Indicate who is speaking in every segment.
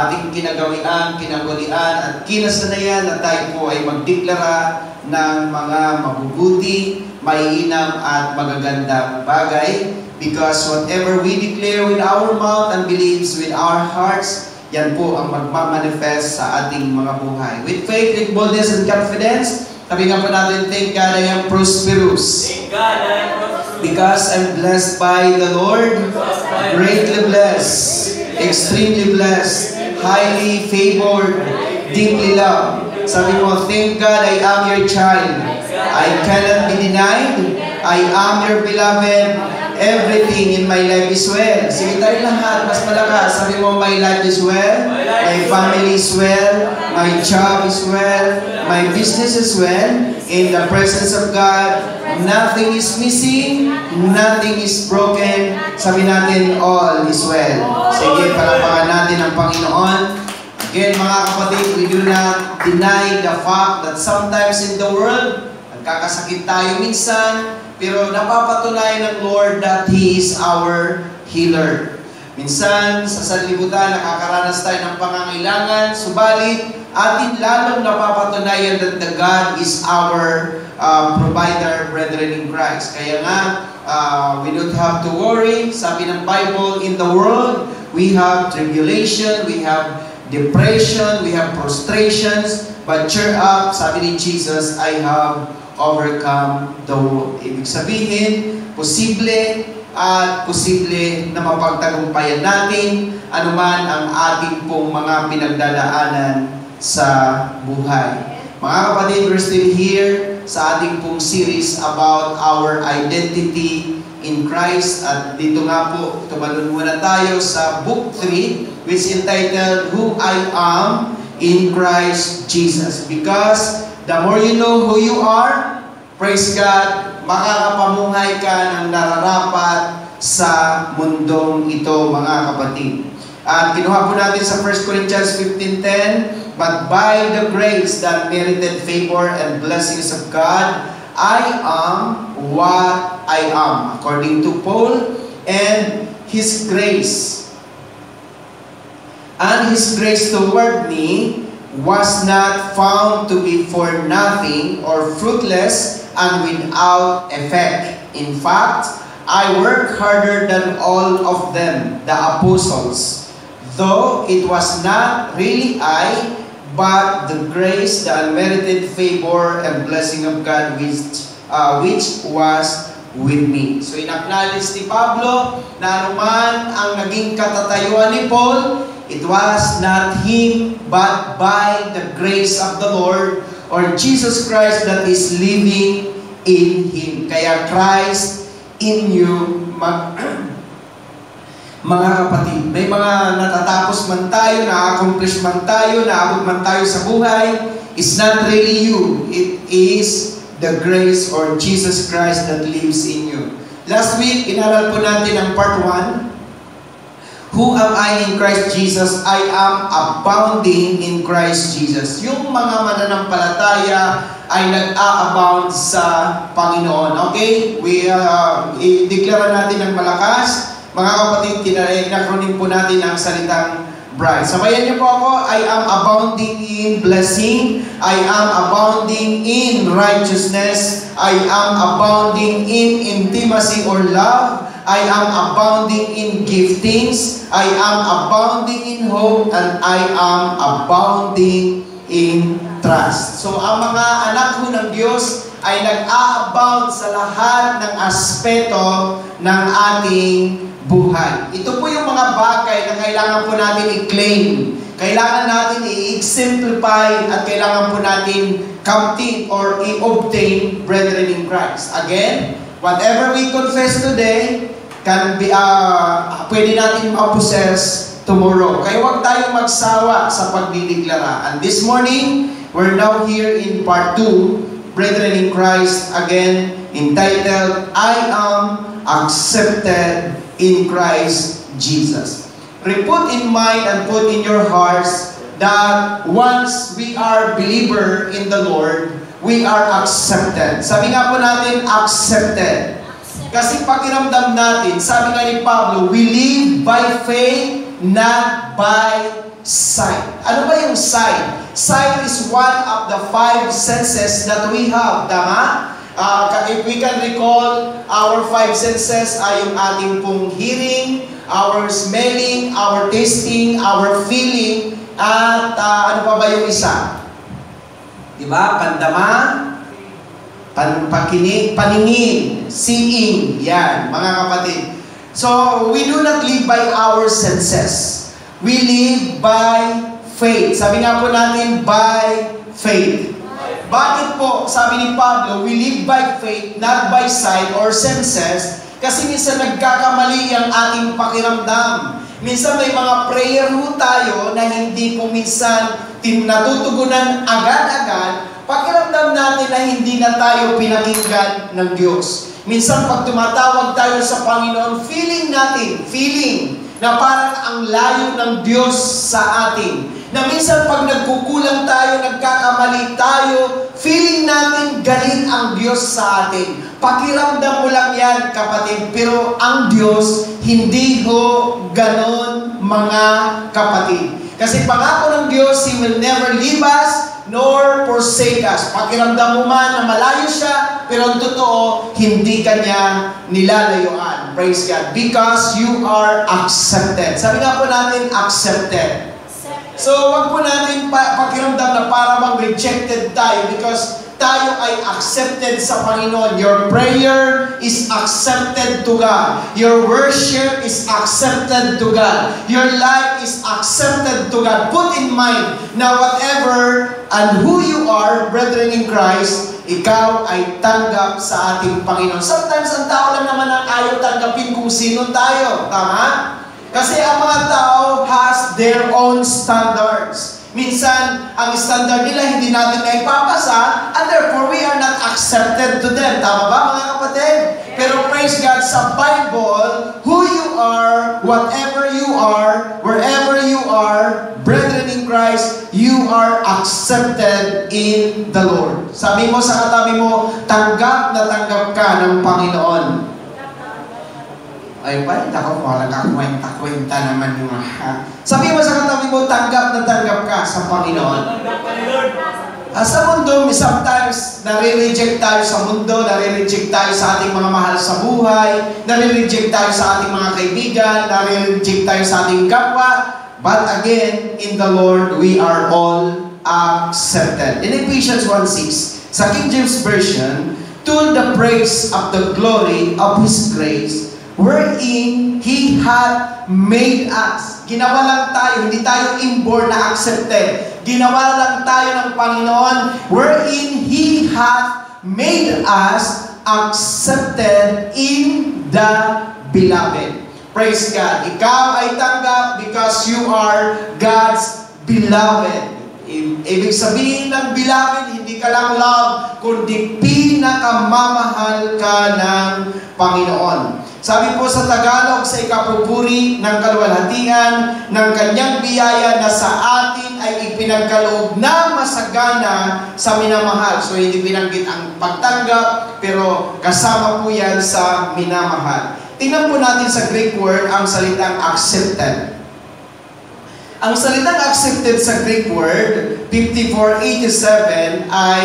Speaker 1: ating kinagawian, kinagwalian at kinasanayan na tayo po ay magdeklara ng mga mabubuti, maiinam at magagandang bagay. Because whatever we declare with our mouth and believes with our hearts, yan po ang magmamanifest sa ating mga buhay. With faith, with boldness and confidence, sabi nga po natin, thank God I am prosperous.
Speaker 2: Thank God I am prosperous.
Speaker 1: Because I'm blessed by the Lord, greatly blessed, extremely blessed, highly favored, deeply loved. Sabi mo, thank God I am your child. I cannot be denied. I am your beloved. Everything in my life is well. Sige tayo lahat, mas malakas. Sabi mo, my life is well. My family is well. My job is well. My business is well. In the presence of God, nothing is missing. Nothing is broken. Sabi natin, all is well. Sige, palapakan natin ang Panginoon. Again, mga kapatid, we do not deny the fact that sometimes in the world, nagkakasakit tayo minsan, pero napapatunayan ng Lord that He is our healer. Minsan, sa sanlibutan, nakakaranas tayo ng pangangailangan, subalit, atin lalong napapatunayan that the God is our provider, brethren in Christ. Kaya nga, we don't have to worry. Sabi ng Bible, in the world, we have tribulation, we have depression, we have prostrations, but cheer up, sabi ni Jesus, I have overcome the world. Ibig sabihin, posible na mapagtagumpayan natin anuman ang ating pong mga pinagdadaanan sa buhay. Mga kapatid, we're still here sa ating pong series about our identity in Christ. At dito nga po, tumalun muna tayo sa Book 3, which is entitled, Who I Am in Christ Jesus. Because the more you know who you are, praise God, makakapamuhay ka ng nararapat sa mundong ito, mga kapatid. At kinuha po natin sa 1 Corinthians 15:10, but by the grace that merited favor and blessings of God, I am what I am, according to Paul, and His grace. And His grace toward me was not found to be for nothing or fruitless and without effect. In fact, I work harder than all of them, the apostles, though it was not really I, but the grace, the unmerited favor and blessing of God which was with me. So in-acknowledge ni Pablo na anuman ang naging katatayuan ni Paul, it was not him, but by the grace of the Lord or Jesus Christ that is living in him. Kaya Christ in you, mga kapatid, may mga natatapos man tayo, na-accomplish man tayo, naabot man tayo sa buhay, it's not really you. It is the grace or Jesus Christ that lives in you. Last week, inaral po natin ang part 1. Who am I in Christ Jesus? I am abounding in Christ Jesus. Yung mga mananampalataya ay nag-a-abound sa Panginoon. Okay? I-declare natin ng malakas. Mga kapatid, kinakronim po natin ang salitang bride. Sabayan niyo po ako, I am abounding in blessing. I am abounding in righteousness. I am abounding in intimacy or love. I am abounding in giftings. I am abounding in hope. And I am abounding in trust. So, ang mga anak ho ng Diyos ay nag-a-abound sa lahat ng aspeto ng ating buhay. Ito po yung mga bagay na kailangan po natin i-claim. Kailangan natin i-exemplify at kailangan po natin counting or i-obtain, brethren in Christ. Again, whatever we confess today, can be, pwede natin ma-possess tomorrow. Kaya huwag tayong magsawa sa pagdideklara. And this morning, we're now here in part 2, brethren in Christ, again, entitled, I am accepted in Christ Jesus. Put in mind and put in your hearts that once we are believer in the Lord, we are accepted. Sabi nga po natin, accepted. Kasi pakiramdam natin, sabi nga ni Pablo, we live by faith, not by sight. Ano ba yung sight? Sight is one of the 5 senses that we have. Tama? If we can recall, our 5 senses ay yung ating pong hearing, our smelling, our tasting, our feeling, at ano pa ba yung isa? Diba? Pandama, paningin, seeing. Yan, mga kapatid. So, we do not live by our senses. We live by faith. Sabi nga po natin, by faith. Bakit po, sabi ni Pablo, we live by faith, not by sight or senses, kasi minsan nagkakamali ang ating pakiramdam. Minsan may mga prayer ho tayo na hindi po minsan natutugunan agad-agad, pakiramdam natin na hindi na tayo pinakinggan ng Diyos. Minsan pag tumatawag tayo sa Panginoon, feeling na parang ang layo ng Diyos sa atin. Na minsan pag nagkukulang tayo, nagkakamali tayo, feeling natin galit ang Diyos sa atin. Pakiramdam mo lang yan, kapatid. Pero ang Diyos, hindi ho ganon, mga kapatid. Kasi pangako ng Diyos, He will never leave us, nor forsake us. Pakiramdam mo man na malayo siya, pero ang totoo, hindi kanya nilalayuan. Praise God. Because you are accepted. Sabi nga po natin, accepted. So, wag po natin pakiramdam na para bang rejected tayo because tayo ay accepted sa Panginoon. Your prayer is accepted to God. Your worship is accepted to God. Your life is accepted to God. Put in mind na whatever and who you are, brethren in Christ, ikaw ay tanggap sa ating Panginoon. Sometimes ang tao lang naman ang ayaw tanggapin kung sino tayo. Tama? Kasi ang mga tao has their own standards. Minsan, ang standard nila hindi natin na ipapasa, and therefore we are not accepted to them. Tama ba, mga kapatid? Pero praise God, sa Bible, who you are, whatever you are, wherever you are, brethren in Christ, you are accepted in the Lord. Sabi mo sa katabi mo, tanggap na tanggap ka ng Panginoon. Ay, parang ako, walang kakwenta naman yung sabi mo sa katabi mo, tanggap na tanggap ka sa Panginoon. Sa mundo, sometimes, nare-reject tayo sa mundo, nare-reject tayo sa ating mga mahal sa buhay, nare-reject tayo sa ating mga kaibigan, nare-reject tayo sa ating kapwa. But again, in the Lord, we are all accepted. In Ephesians 1:6, sa King James Version, to the praise of the glory of His grace, wherein He hath made us. Ginawa lang tayo, hindi tayo inborn na accepted. Ginawa lang tayo ng Panginoon, wherein He hath made us accepted in the beloved. Praise God. Ikaw ay tanggap because you are God's beloved. Ibig sabihin ng beloved, hindi ka lang love, kundi pinakamamahal ka ng Panginoon. Sabi po sa Tagalog, sa ikapupuri ng kaluwalhatian ng kanyang biyaya na sa atin ay ipinagkaloob na masagana sa minamahal. So hindi binanggit ang pagtanggap, pero kasama po yan sa minamahal. Tingnan po natin sa Greek word ang salitang accepted. Ang salitang accepted sa Greek word, 5487, ay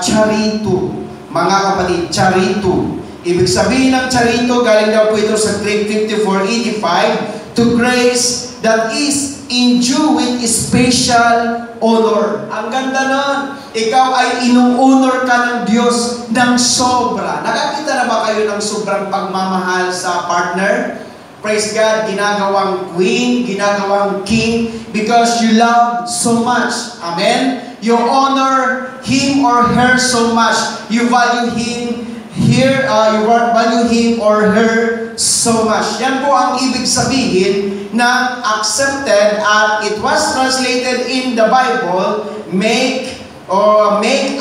Speaker 1: charito. Mga kapatid, charito. Ibig sabihin ng charito, galing daw po ito sa Greek 5485, to grace that is endued with special honor. Ang ganda nun. Ikaw ay inuunor ka ng Diyos ng sobra. Nakakita na ba kayo ng sobrang pagmamahal sa partner? Praise God, ginagawang queen, ginagawang king, because you love so much. Amen? You honor him or her so much. You value him here, you value him or her so much. Yan po ang ibig sabihin ng accepted, at it was translated in the Bible, make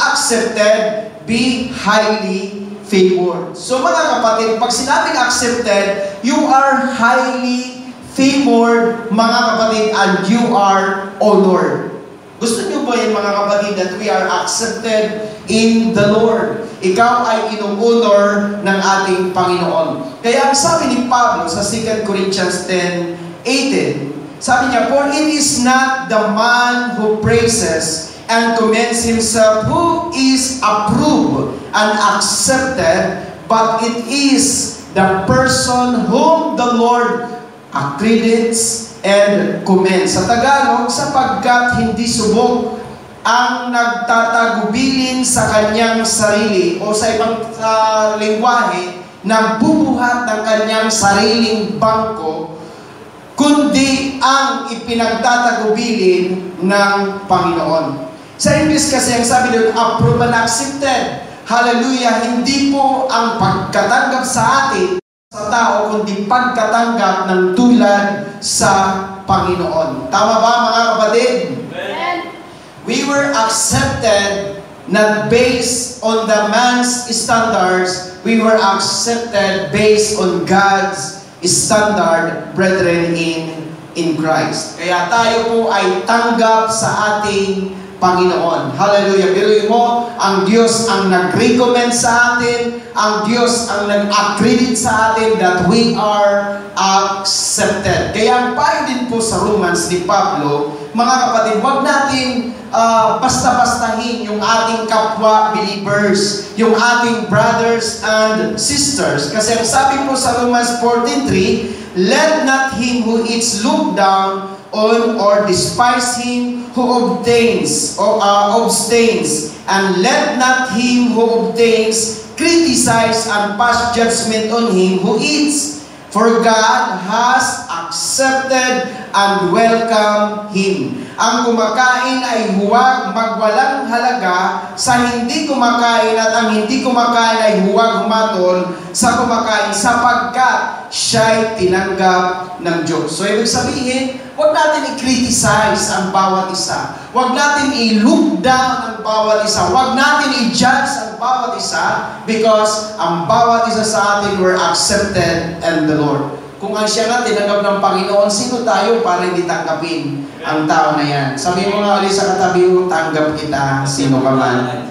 Speaker 1: accepted, be highly favored. So mga kapatid, pag sinabing accepted, you are highly favored, mga kapatid, and you are honored. Gusto niyo ba yan, mga kapatid, that we are accepted in the Lord? Ikaw ay inuunor ng ating Panginoon. Kaya ang sabi ni Pablo sa 2 Corinthians 10:18, Sabi niya, for it is not the man who praises and commends himself who is approved and accepted, but it is the person whom the Lord accredits and commends. Sa Tagalog, sapagkat hindi subok ang nagtatagubilin sa kanyang sarili, o sa ibang lengguwahe, nagbubuhat ng kanyang sariling bangko, kundi ang ipinagtatagubilin ng Panginoon. Sa English kasi, ang sabi doon, approved and accepted. Hallelujah! Hindi po ang pagkatanggap sa atin sa tao, kundi pagkatanggap ng tulad sa Panginoon. Tama ba, mga kapatid? Amen. We were accepted not based on the man's standards. We were accepted based on God's standard, brethren, in Christ. Kaya tayo po ay tanggap sa ating Panginoon. Hallelujah. Biruin mo, ang Diyos ang nag-recommend sa atin, ang Diyos ang nag-accredit sa atin that we are accepted. Kaya ang payo din po sa Romans ni Pablo, mga kapatid, wag natin basta-bastahin yung ating kapwa believers, yung ating brothers and sisters. Kasi ang sabi po sa Romans 14:3, let not him who eats look down on or despise him who obtains or abstains, and let not him who obtains criticize and pass judgment on him who eats. For God has accepted and welcomed him. Ang kumakain ay huwag magwalang halaga sa hindi kumakain, at ang hindi kumakain ay huwag humatol sa kumakain, sapagkat siya'y tinanggap ng Diyos. So, ibig sabihin, huwag natin i-criticize ang bawat isa. Huwag natin i-look down ang bawat isa. Huwag natin i-judge ang bawat isa, because ang bawat isa sa atin were accepted in the Lord. Kung ang siya nga tinanggap ng Panginoon, sino tayo para hindi tanggapin ang tao na yan? Sabi mo nga ulit sa katabi mo, tanggap kita, sino ka man.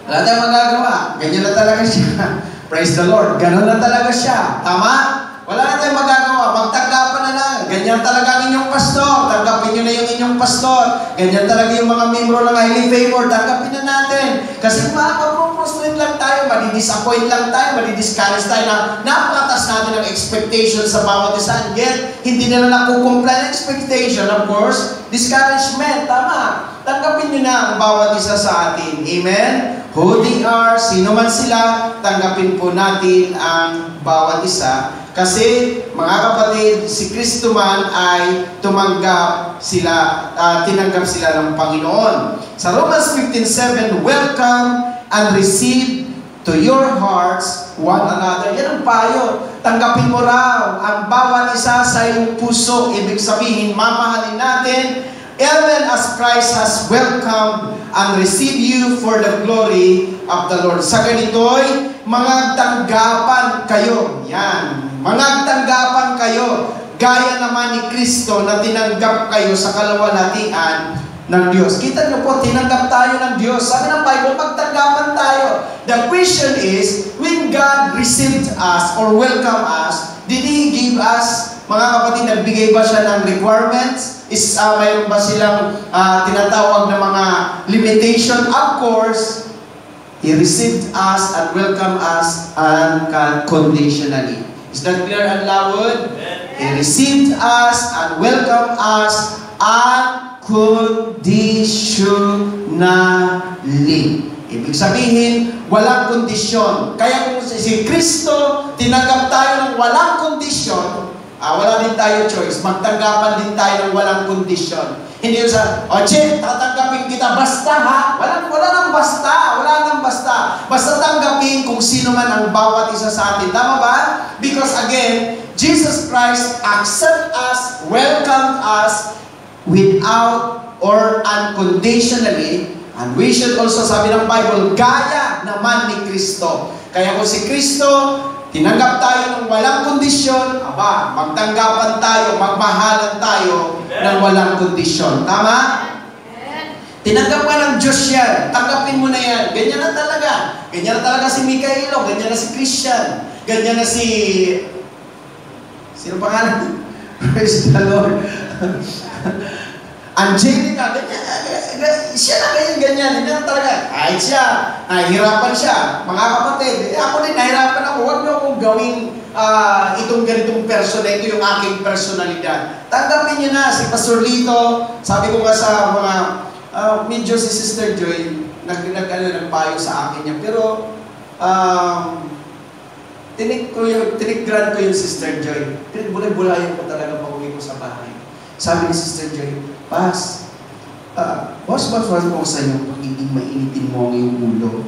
Speaker 1: Wala tayong magagawa. Ganyan na talaga siya. Praise the Lord. Ganon na talaga siya. Tama? Wala na tayong magagawa. Magtanggapan na lang. Ganyan talaga ang inyong pastor. Tanggapin nyo na yung inyong pastor. Ganyan talaga yung mga membro ng highly favor. Tanggapin na natin. Kasi makakapro-frustrate lang tayo, madi-disappoint lang tayo, madi-discourage tayo na napakatas natin ang expectation sa bawat isa. And yet, hindi na nakukumply ang expectation. Of course, discouragement. Tama. Tanggapin nyo na ang bawat isa sa atin. Amen? Who they are, sino man sila, tanggapin po natin ang bawat isa. Kasi, mga kapatid, si Kristo man ay tinanggap sila ng Panginoon. Sa Romans 15:7, welcome and receive to your hearts one another. Yan ang payo. Tanggapin mo raw ang bawat isa sa iyong puso. Ibig sabihin, mamahalin natin, even as Christ has welcomed and received you for the glory of the Lord. Sa ganito'y, mga tanggapan kayo. Yan. Mga tanggapan kayo, gaya naman ni Kristo na tinanggap kayo sa kalawalhatian ng Diyos. Kita niyo po, tinanggap tayo ng Diyos. Sabi ng Bible, magtanggapan tayo. The question is, when God received us or welcome us, did He give us, mga kapatid, nagbigay ba siya ng requirements? Mayroon ba silang tinatawag na mga limitation? Of course, He received us and welcomed us unconditionally. Is that clear and loud? He received us and welcomed us unconditionally. Ibig sabihin, walang kondisyon. Kaya kung si Kristo, tinanggap tayo ng walang kondisyon, wala din tayo choice. Magtanggapan din tayo ng walang kondisyon. Hindi yun Che, tatanggapin kita, basta ha? Wala nang basta. Basta tanggapin kung sino man ang bawat isa sa atin. Tama ba? Because again, Jesus Christ accept us, welcome us, without or unconditionally. And we should also, sabi ng Bible, gaya naman ni Kristo. Kaya kung si Kristo, tinanggap tayo ng walang kondisyon, magtanggapan tayo, magmahalan tayo ng walang kondisyon. Tama? Tinanggap ka ng Diyos yan. Tanggapin mo na yan. Ganyan na talaga. Ganyan na talaga si Mikaelo. Ganyan na si Christian. Ganyan na si... Sino pangalan? Praise the Lord. Angelica, siya na ganyan. Hindi na talaga. Kahit siya, nahihirapan siya. Mga kapatid, ako din, nahihirapan ako. Huwag niyo akong gawing itong ganitong person na ito yung aking personalidad. Tanggapin niyo na si Pastor Lito. Sabi ko nga sa mga, medyo si Sister Joy, nagpayo sa akin niya. Pero, tinigran ko yung Sister Joy. Bulay-bulayan ko talaga pag-uwi ko sa bahay. Sabi ni Sister Joy, Pas, boss mo sa inyo, pagiging mainitin mo ang iyong ulo.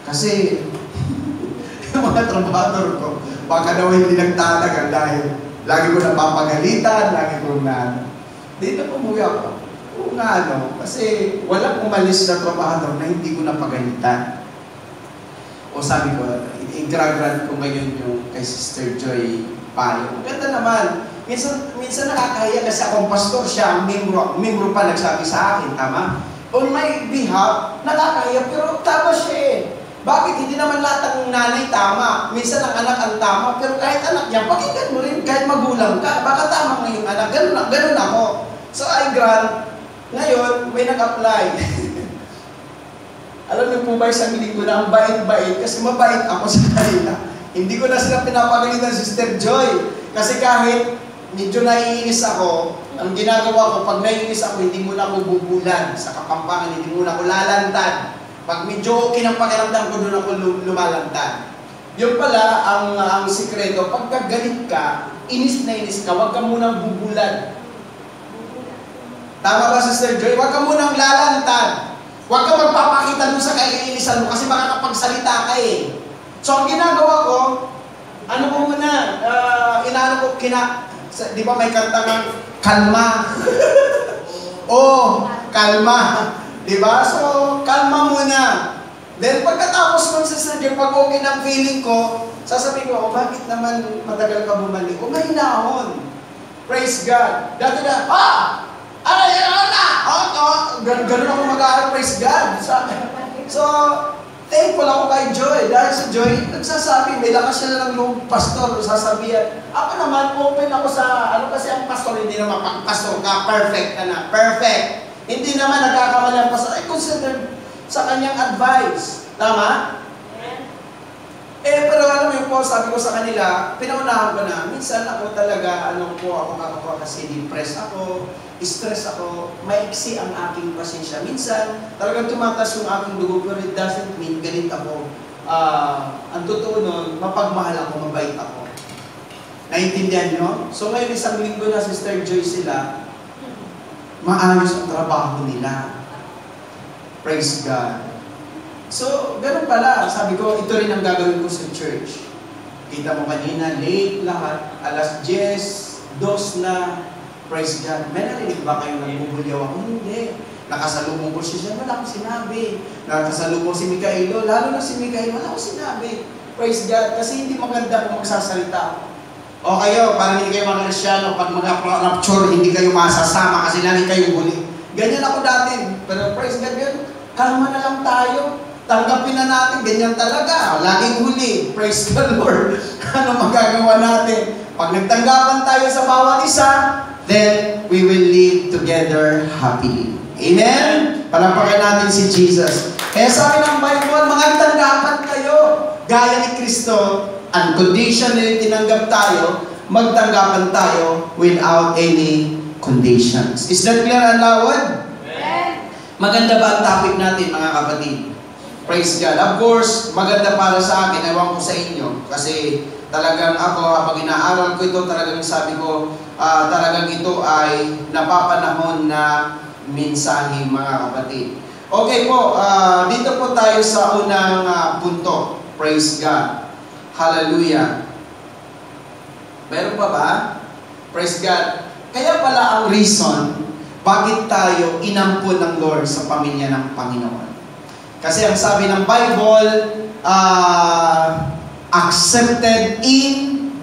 Speaker 1: Kasi, yung mga trabador ko, baka daw hindi nagtatagal dahil lagi ko napapagalitan, lagi ko na, dito umuwi ako. Oo nga, kasi walang umalis na trabador na hindi ko napagalitan. O sabi ko, i-grant ko ngayon yung kay Sister Joy payo. Ganda naman. Minsan nakakahiya kasi akong pastor, siya ang membro pa nagsabi sa akin, tama? On my behalf, nakakahiya, pero tama siya eh. Bakit? Hindi naman lahat ng nanay tama. Minsan ang anak ang tama, pero kahit anak niya, pakinggan mo rin, kahit magulang ka, baka tama nga yung anak. Ganun ako. So I grant, ngayon, may nag-apply. Alam niyo po ba isang linggo na ang bait-bait, kasi mabait ako sa kanila. Hindi ko na sila pinapagalitan, Sister Joy. Kasi kahit medyo naiinis ako, ang ginagawa ko, pag naiinis ako, hindi mo na ako bubulan sa Kapampangan, hindi mo na ako lalantad. Pag medyo okay ng pakiramdam ko, doon ako lumalantad. Yun pala, ang sikreto, pagka galit ka, inis na inis ka, huwag ka munang bubulan. Tama ba, Sister Joy? Huwag ka munang lalantad. Huwag ka magpapakita doon sa kaiinisan mo kasi makakapagsalita ka eh. So, ang ginagawa ko, ano ko muna, di ba may kanta nga, kalma. Kalma. Di ba? So, kalma muna. Then, pagkatapos nun, Sister Joy, pag okay ng feeling ko, sasabihin ko, bakit naman matagal ka bumalik? Mahinahon. Praise God. Dati na, ganun ako mag-aaral, praise God. So, thankful ako kay Joy. Dahil sa Joy, nagsasabi, may lakas siya na ng loob, pastor, sasabihan. Ako naman, open ako sa, kasi ang pastor, hindi naman pag pastor ka, perfect ka na. Perfect. Hindi naman nagkakamali ang pastor. I consider sa kanyang advice. Tama? Pero alam mo yung po, sabi ko sa kanila, pinaunahan ko na, minsan ako talaga, ako kasi depressed ako, stress ako, maiksi ang aking pasensya. Minsan, talagang tumataas yung aking dugo, pero it doesn't mean galit ako. Ang totoo nun, mapagmahal ako, mabait ako. Naintindihan nyo? So ngayon, isang linggo na, Sister Joy sila, maayos ang trabaho nila. Praise God. So, ganun pala. Sabi ko, ito rin ang gagawin ko sa church. Kita mo kanina, late lahat, alas 10, 2 na, praise God. May narinig ba kayo nagbubulyaw ako? Hindi. Nakasalubong ko siya, wala akong sinabi. Nakasalubong si Mikaelo, lalo na si Mikaelo, wala akong sinabi. Praise God. Kasi hindi maganda kung magsasalita. O kayo, parang hindi kayo mga Kristyano, pag mag-rapture, hindi kayo masasama kasi lagi kayo huli. Ganyan ako dati. Pero praise God yun, kalma na lang tayo. Tanggapin na natin, ganyan talaga. Laging huli. Praise the Lord. Ano magagawa natin? Pag nagtanggapan tayo sa bawat isa, then we will live together happily. Amen? Palampakan natin si Jesus. Kaya sabi ng Bible, mga tanggapan kayo. Gaya ni Kristo, unconditionally tinanggap tayo, magtanggapan tayo without any conditions. Is that clear and loud? Maganda ba ang topic natin, mga kapatid? Praise God. Of course, maganda para sa akin, ewan ko sa inyo. Kasi talagang ako, habang inaaral ko ito, talagang sabi ko, talagang ito ay napapanahon na mensahe, mga kapatid. Okay po, dito po tayo sa unang punto. Praise God. Hallelujah. Meron pa ba? Praise God. Kaya pala ang reason, bakit tayo inampun ng Lord sa pamilya ng Panginoon? Kasi ang sabi ng Bible, accepted in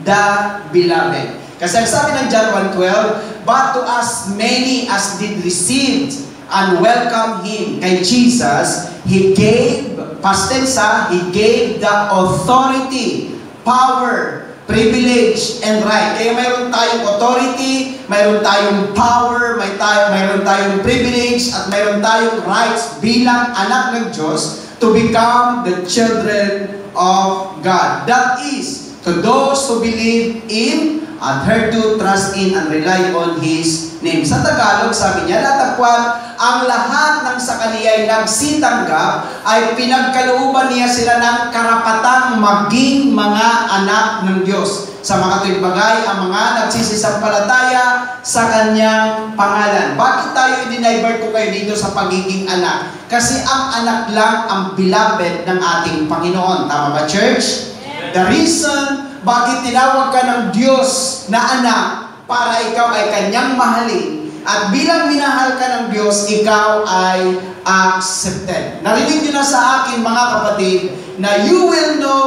Speaker 1: the beloved. Kasi ang sabi ng John 1:12, but to as many as did receive and welcome Him, kay Jesus, He gave, past tense, He gave the authority, power, privilege and right. Kaya mayroon tayong authority, mayroon tayong power, mayroon tayong privilege, at mayroon tayong rights bilang anak ng Diyos to become the children of God. That is, to those who believe in, adhere to, trust in, and rely on His name. Sa Tagalog, sabi niya, datapwat, ang lahat ng sa kaniya'y nagsitanggap ay pinagkalooban niya sila ng karapatang maging mga anak ng Diyos. Sa mga tuwing bagay, ang mga nagsisisampalataya sa Kanyang pangalan. Bakit tayo i-divert ko kayo dito sa pagiging anak? Kasi ang anak lang ang beloved ng ating Panginoon. Tama ba, church? The reason bakit tinawag ka ng Diyos na anak, para ikaw ay Kanyang mahalin. At bilang minahal ka ng Diyos, ikaw ay accepted. Narinig niyo na sa akin, mga kapatid, na you will know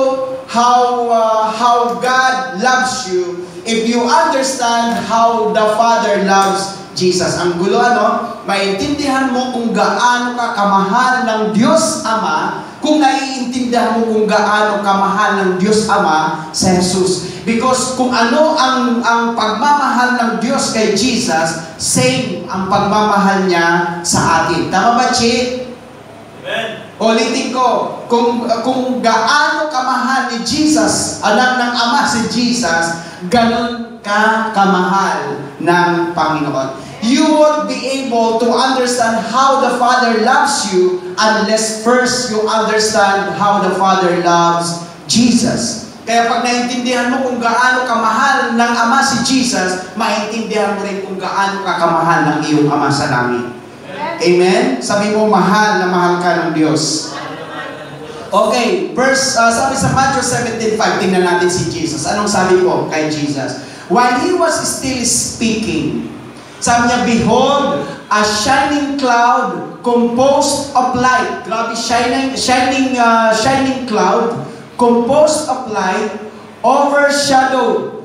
Speaker 1: how God loves you if you understand how the Father loves Jesus. Ang gulo, maintindihan mo kung gaano ka kamahal ng Diyos Ama, kung naiintindihan mo kung gaano kamahal ng Diyos Ama sa Jesus. Because kung ano ang pagmamahal ng Diyos kay Jesus, same ang pagmamahal niya sa atin. Tama ba, Chi? Amen. Ulitin ko, kung gaano kamahal ni Jesus, anak ng Ama si Jesus, ganun ka kamahal ng Panginoon. You won't be able to understand how the Father loves you unless first you understand how the Father loves Jesus. Kaya pag naintindihan mo kung gaano kamahal ng Ama si Jesus, maintindihan mo rin kung gaano kakamahal ng iyong Ama sa langit. Amen? Sabi mo, mahal na mahal ka ng Diyos. Okay, sabi sa Matthew 17:5, tingnan natin si Jesus. Anong sabi po kay Jesus? While He was still speaking, sabi niya, behold, a shining cloud composed of light. Grabe, shining cloud composed of light overshadowed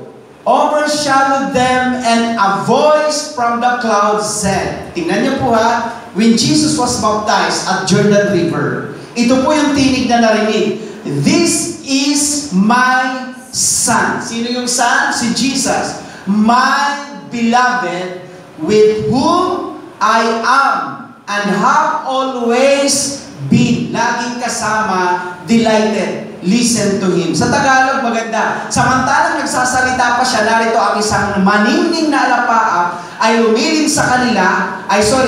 Speaker 1: them, and a voice from the cloud said, tingnan niyo po ha, when Jesus was baptized at Jordan River, ito po yung tinig na narinig, this is my Son. Sino yung Son? Si Jesus. My beloved, with whom I am and have always been, laging kasama, delighted. Listen to Him. Sa Tagalog, maganda. Samantalang nagsasalita pa siya, narito ang isang maningning na alapaap ay lumilin sa kanila,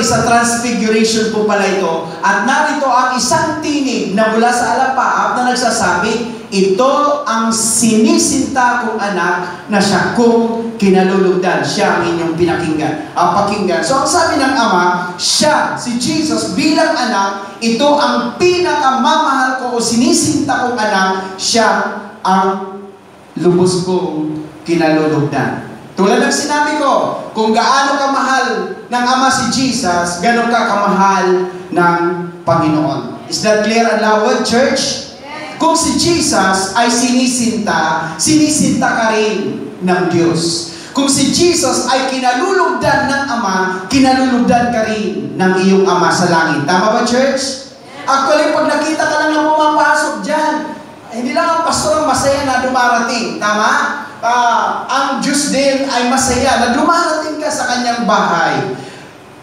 Speaker 1: sa transfiguration po pala ito, at narito ang isang tinig na mula sa alapaap na nagsasabi, ito ang sinisinta kong anak na siya kong kinalulugdan. Siya ang inyong pakinggan. So ang sabi ng Ama, siya, si Jesus bilang anak, ito ang pinakamamahal ko o sinisinta kong anak, siya ang lubos kong kinalulugdan. Tulad ng sinabi ko, kung gaano kamahal ng Ama si Jesus, ganon ka kamahal ng Panginoon. Is that clear and loud, church? Kung si Jesus ay sinisinta ka rin ng Diyos. Kung si Jesus ay kinalulugdan ng Ama, kinalulugdan ka rin ng iyong Ama sa langit. Tama ba, church? Actually, pag nakita ka lang na pumapasok dyan, hindi lang ang pastor ang masaya na dumarating. Tama? Ang Diyos din ay masaya na dumarating ka sa kanyang bahay.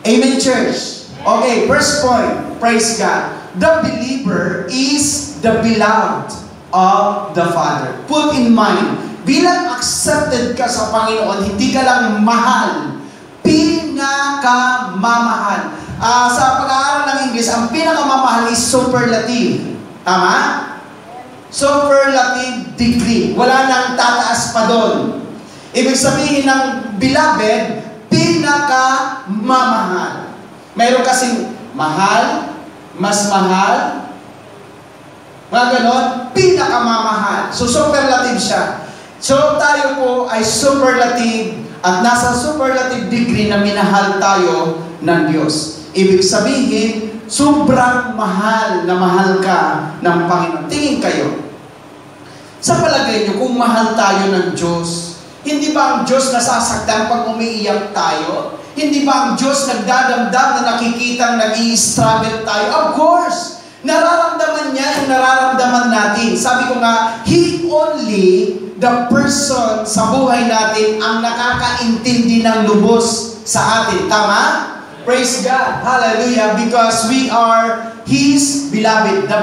Speaker 1: Amen, church? Okay, first point. Praise God. The believer is the beloved of the Father. Put in mind, bilang accepted ka sa Panginoon, hindi ka lang mahal, pinakamamahal. Sa pag-aaral ng English, ang pinakamamahal is superlative. Tama? Superlative degree. Wala nang tataas pa doon. Ibig sabihin ng beloved, pinakamamahal. Mayroon kasing mahal, mas mahal, mga ganon, pinakamamahal. So, superlative siya. So, tayo po ay superlative at nasa superlative degree na minahal tayo ng Diyos. Ibig sabihin, sobrang mahal na mahal ka ng Panginoon. Tingin kayo. Sa palagay niyo, kung mahal tayo ng Diyos, hindi ba ang Diyos nasasaktan pag umiiyak tayo? Hindi ba ang Diyos nagdadamdam na nakikitang nag-i-struggle tayo? Of course! Nararamdaman niya yung nararamdaman natin. Sabi ko nga, He only the person sa buhay natin ang nakakaintindi ng lubos sa atin. Tama? Praise God. Hallelujah. Because we are His beloved. The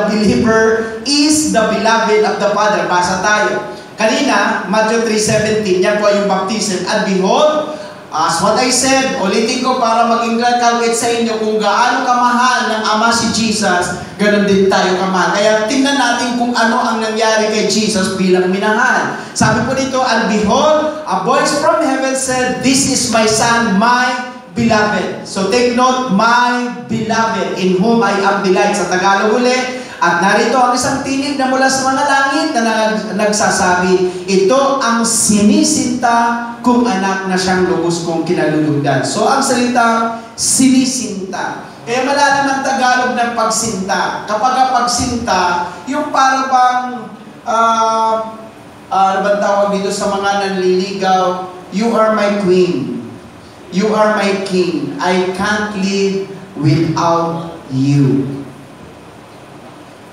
Speaker 1: believer is the beloved of the Father. Basa tayo. Kanina, Matthew 3:17, yan po yung baptism. And behold, as what I said, ulitin ko para maging kalkit sa inyo kung gaano kamahal ng Ama si Jesus, ganun din tayo kamahal. Kaya tingnan natin kung ano ang nangyari kay Jesus bilang minahal. Sabi po dito, and behold, a voice from heaven said, "This is my Son, my beloved." So take note, my beloved, in whom I am delight. Sa Tagalog uli, at narito ang isang tinig na mula sa mga langit na nagsasabi, ito ang sinisinta kong anak na siyang lubos kong kinalulugdan. So ang salita, sinisinta. Kaya malalim ang Tagalog ng pagsinta. Kapag pagsinta, yung para bang, ano ba tawag dito sa mga nanliligaw, you are my queen. You are my king. I can't live without you.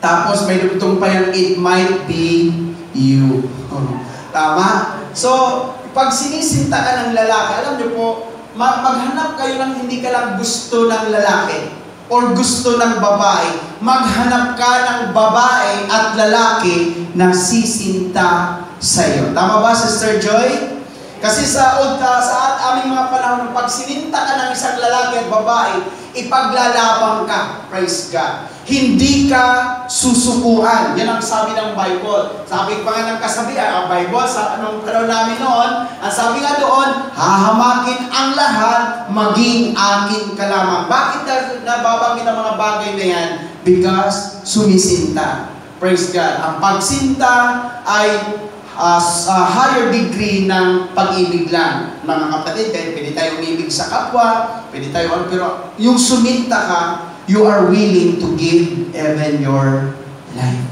Speaker 1: Tapos may dugtong pa yung, it might be you. Tama? So, pag sinisinta ka ng lalaki, alam niyo po, maghanap kayo ng hindi ka lang gusto ng lalaki or gusto ng babae. Maghanap ka ng babae at lalaki na sisinta sa iyo. Tama ba, Sister Joy? Kasi sa aming mga panahon, pag sininta ka ng isang lalaki at babae, ipaglalaban ka. Praise God. Hindi ka susukuan. Yan ang sabi ng Bible. Sabi pa nga ng kasabihan, ang Bible, sa anong panahon namin noon, ang sabi nga doon, hahamakin ang lahat, maging akin ka lamang. Bakit nababanggit ang mga bagay na yan? Because sumisinta. Praise God. Ang pagsinta ay higher degree ng pag-ibig lang. Mga kapatid, kahit pwede tayo umibig sa kapwa, pwede tayo, pero yung suminta ka, you are willing to give even your life.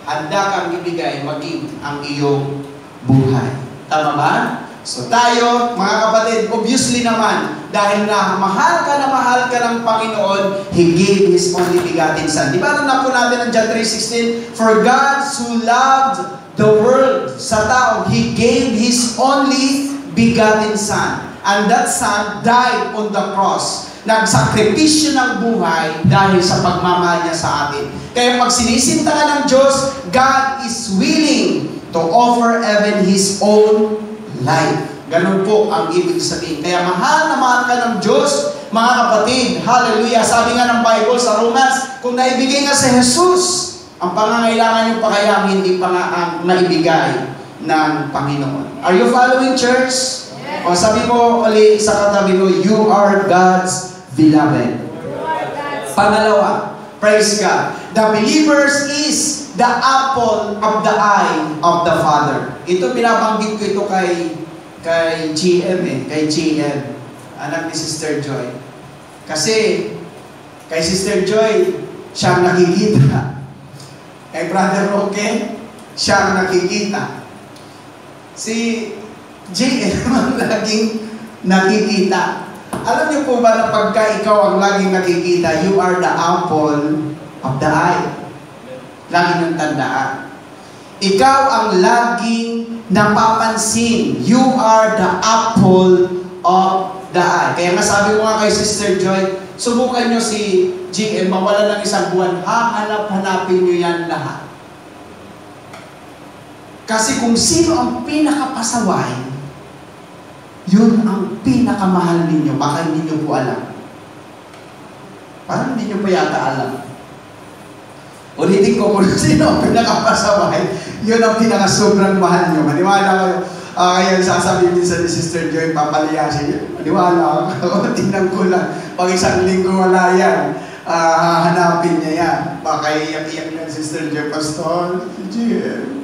Speaker 1: Handa kang ibigay maging ang iyong buhay. Tama ba? So tayo, mga kapatid, obviously naman, dahil na mahal ka ng Panginoon, He gave His only begotten Son. Di ba na po natin ang John 3:16? For God so loved the world, sa tao, He gave His only begotten Son. And that Son died on the cross. Nagsakripisyo ng buhay dahil sa pagmamahal niya sa atin. Kaya pag sinisinta ka ng Diyos, God is willing to offer even His own life. Ganun po ang ibig sabihin. Kaya mahal na mahal ka ng Diyos, mga kapatid. Hallelujah. Sabi nga ng Bible sa Romans, kung naibigay nga sa Jesus, ang pangangailangan niyo pa kaya hindi pa nga ang naibigay ng Panginoon. Are you following, church? Yes. O sabi mo ulit sa katabi mo, you are God's beloved. Pangalawa, praise God. The believers is the apple of the eye of the Father. Ito pinabanggit ko ito kay GM kay GM, anak ni Sister Joy. Kasi kay Sister Joy, siyang nakikita. Kay Brother Roque, siyang nakikita. Si GM ang laging nakikita. Alam niyo po ba na pagka ikaw ang laging nakikita, you are the apple of the eye. Lagi niyong tandaan. Ikaw ang laging napapansin. You are the apple of the eye. Kaya nga sabi ko nga kay Sister Joy, subukan niyo si GM, mawala ng isang buwan, hahanap-hanapin niyo yan lahat. Kasi kung sino ang pinakapasaway, yun ang pinakamahal ninyo. Baka hindi nyo po alam. Parang hindi nyo pa yata alam. Ulitin ko kung sino ang pinakapasaway, yun ang pinakasobrang mahal nyo. Maniwala kayo. Kaya sasabihin din sa Sister Joy, papalayasin niya. Maniwala ako. Tingnan ko lang. Pag isang linggo wala yan, hanapin niya yan. Baka iyak-iyak niya Sister Joy, Pastor, GM,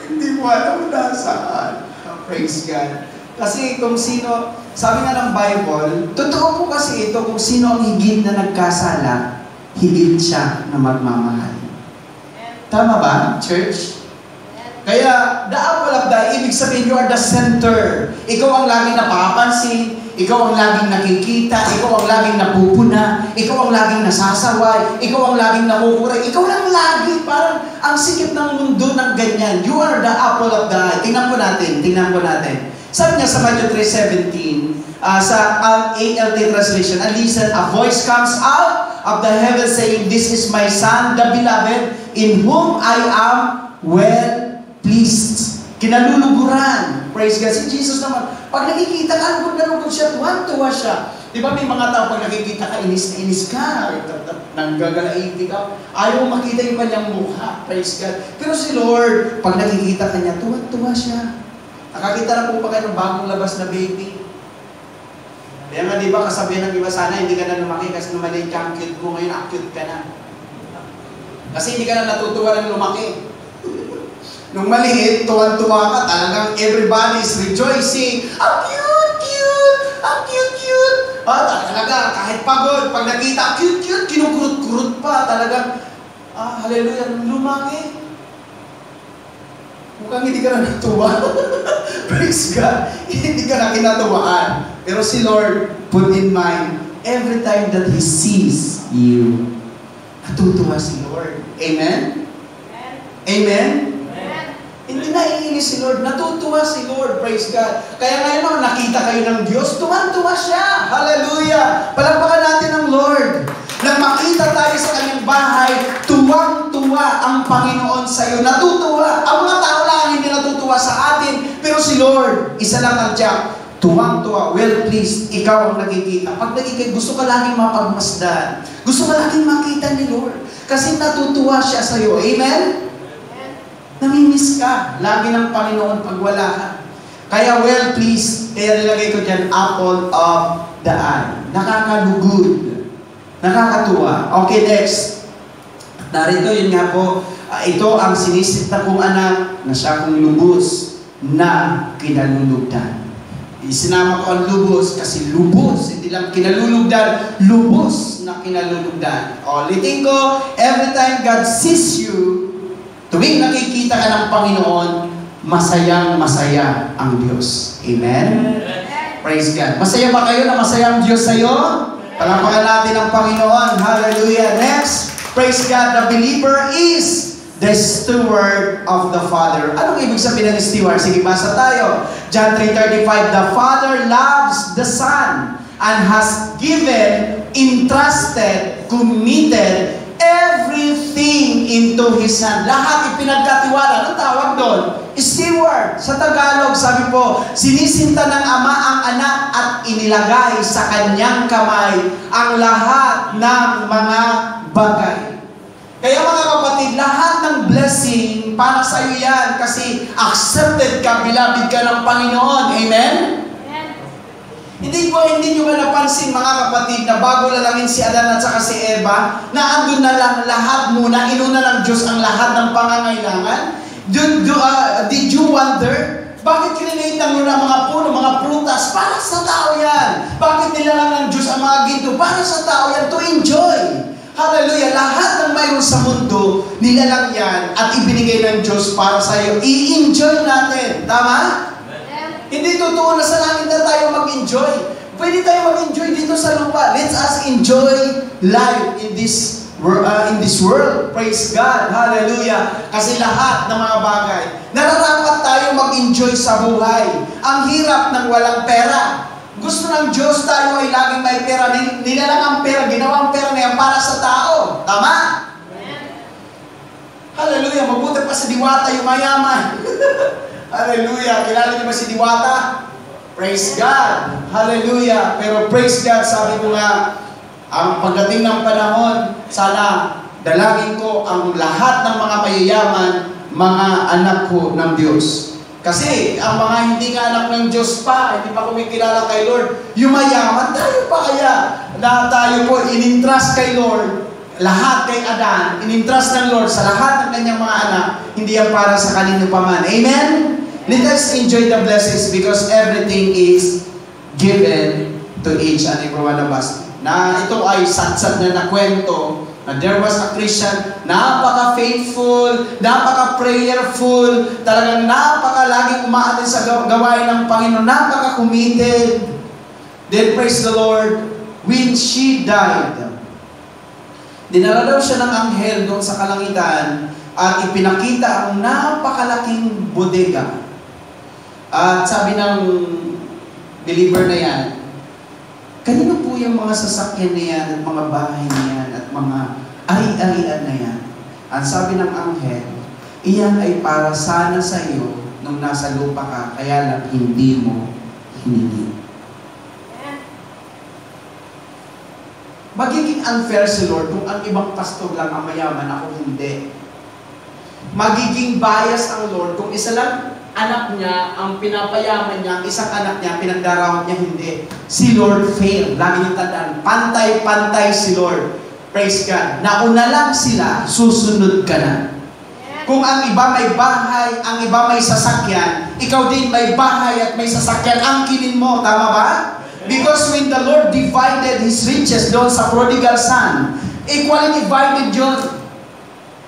Speaker 1: hindi mo alam nasaan. Praise God. Kasi kung sino, sabi nga ng Bible, totoo po kasi ito, kung sino ang higit na nagkasala, higit siya na magmamahal. Tama ba, church? Kaya, the apple of the eye, ibig sabihin, you are the center. Ikaw ang laging napapansin, ikaw ang laging nakikita, ikaw ang laging napupuna, ikaw ang laging nasasaway, ikaw ang laging nakukuray, ikaw lang lagi, parang ang sikip ng mundo ng ganyan. You are the apple of the eye. Tingnan po natin. Sabi niya sa Matthew 3:17, sa ALT translation, and listen, a voice comes out of the heaven saying, "This is my son, the beloved, in whom I am well pleased." Kinaluluguran. Praise God. Si Jesus naman, pag nakikita ka, lugod siya, tuwan-tuwa siya. Di ba may mga tao, pag nakikita ka, inis na inis ka, nanggagalaiti ka, ayaw makita yung kanyang mukha. Praise God. Pero si Lord, pag nakikita ka niya, tuwan-tuwa siya. Nakakita na po ba kayo ng bagong labas na baby? Kaya nga, di ba, kasabihan ng iba, sana hindi ka na lumaki kasi lumaliit ka ang cute mo, ngayon cute ka na. Kasi hindi ka na natutuwa ng lumaki. Nung maliit, tuwan-tuwa ka, talagang everybody is rejoicing. Ang cute! Ang cute! Talaga, kahit pagod, pag nakita, cute, kinukurut-kurut pa, talagang, hallelujah, lumaki. Mukhang hindi ka na natuwa. Praise God. Hindi ka na kinatuwaan. Pero si Lord, put in mind, every time that He sees you, natutuwa si Lord. Amen? Amen? Hindi na iinis si Lord. Natutuwa si Lord. Praise God. Kaya ngayon, nakita kayo ng Diyos, tuwan-tuwa siya. Hallelujah. Palakpakan natin ang Lord. Nang makita tayo sa kanyang bahay, tuwang-tuwa ang Panginoon sa iyo. Natutuwa. Ang mga tao lang hindi natutuwa sa atin. Pero si Lord, isa lang ang tiyak. Tuwang-tuwa, well pleased, ikaw ang nakikita. Pag nakikita, gusto ka laging mapagmasdan. Gusto ka laging makita ni Lord. Kasi natutuwa siya sa iyo. Amen? Namimiss ka. Lagi ng Panginoon pag wala ka. Kaya well pleased, kaya nilagay ko dyan, apple of the eye. Nakakalugod. Nakakatuwa. Okay, next. Narito yun nga po, ito ang sinisit na kong anak na siya kong lubos na kinalulugdan. Isinama ko ang lubos kasi lubos, hindi lang kinalulugdan, lubos na kinalulugdan. Ulitin ko, every time God sees you, tuwing nakikita ka ng Panginoon, masayang-masaya ang Diyos. Amen? Praise God. Masaya ba kayo na masaya ang Diyos sa iyo? Palakpakan natin ang Panginoon. Hallelujah. Next, praise God, the believer is the steward of the Father. Anong ibig sabihin ng steward? Sige, basa tayo. John 3:35, the Father loves the Son and has given, entrusted, committed everything into His hand. Lahat ipinagkatiwala. Anong tawag doon? Steward. Sa Tagalog, sabi po, sinisinta ng Ama ang anak at inilagay sa kanyang kamay ang lahat ng mga bagay. Kaya mga kapatid, lahat ng blessing para sa iyo yan kasi accepted ka, beloved ka ng Panginoon. Amen? Hindi nyo ba napansin mga kapatid na bago lalangin si Adan at saka si Eva, na andun na lang lahat muna, inuna ng Diyos ang lahat ng pangangailangan? Did you wonder? Bakit kinilate ng muna mga puno, mga prutas? Para sa tao yan. Bakit nilalang ng Diyos ang mga ginto? Para sa tao yan, to enjoy. Hallelujah. Lahat ng mayroon sa mundo, nilalang yan at ibinigay ng Diyos para sa iyo. I-enjoy natin. Tama? Hindi totoo na sa langit na tayo mag-enjoy. Pwede tayo mag-enjoy dito sa lupa. Let us enjoy life in this world. Praise God. Hallelujah. Kasi lahat ng mga bagay, nararapat tayo mag-enjoy sa buhay. Ang hirap ng walang pera. Gusto ng Diyos tayo ay laging may pera. Nilalang ang pera, ginawa ang pera na yan para sa tao. Tama? Hallelujah. Mabuti pa sa diwata yung mayaman. Hallelujah. Kilala niyo ba si Diwata? Praise God. Hallelujah. Pero praise God, sabi ko nga, ang pagdating ng panahon, sana dalangin ko ang lahat ng mga mayayaman, mga anak ko ng Diyos. Kasi ang mga hindi nga anak ng Diyos pa, hindi pa kumikilala kay Lord, yung mayaman, tayo pa kaya na tayo po in-entrust kay Lord, lahat kay Adan, in-entrust ng Lord sa lahat ng kanyang mga anak, hindi yan para sa kanino pa man. Amen? Let us enjoy the blessings because everything is given to each and every one of us. Na ito ay satsat na kwento na there was a Christian, napaka-faithful, napaka-prayerful, talagang napaka-laging umaatin sa gawain ng Panginoon, napaka-committed. Then praise the Lord, when she died, dinala daw siya ng anghel doon sa kalangitan at ipinakita ang napakalaking bodega. At sabi ng believer na yan, kanino po yung mga sasakyan na yan at mga bahay na yan at mga ari-arian na yan? Ang sabi ng anghel, iyan ay para sana sa iyo nung nasa lupa ka, kaya lang hindi mo hiningi. Magiging unfair si Lord kung ang ibang pastor lang ang mayaman, ako hindi. Magiging bias ang Lord kung isa lang anak niya, ang pinapayaman niya, ang isang anak niya, pinagdarawat niya, hindi. Si Lord failed. Lagi niyong tandaan, pantay-pantay si Lord. Praise God. Nauna lang sila, susunod ka na. Kung ang iba may bahay, ang iba may sasakyan, ikaw din may bahay at may sasakyan, angkinin mo. Tama ba? Because when the Lord divided His riches doon sa prodigal son, equally divided yun.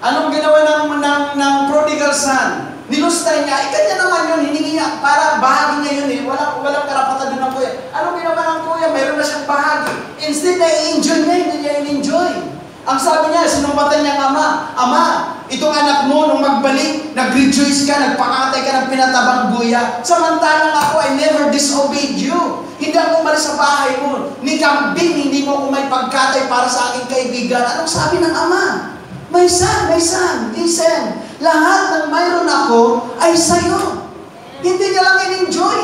Speaker 1: Anong ginawa ng prodigal son? Nilustay niya, ikanya naman yun, hiningi niya, para bahagi niya yun eh. Walang karapatan doon ng kuya. Anong ginawa ng kuya? Mayroon na siyang bahagi. Instead na i-enjoy niya, hindi niya in-enjoy. Ang sabi niya, sinumpatan niya ang ama, Ama, itong anak mo, nung magbalik, nag-rejoice ka, nagpakatay ka ng pinatabang guya. Samantalang ako, I never disobeyed you. Hindi ako umalis sa bahay mo. Ni kambing, hindi mo ako may pagkatay para sa aking kaibigan. Anong sabi ng ama? My son, listen. Lahat ng mayroon ako ay sa'yo. Hindi niya lang in-enjoy.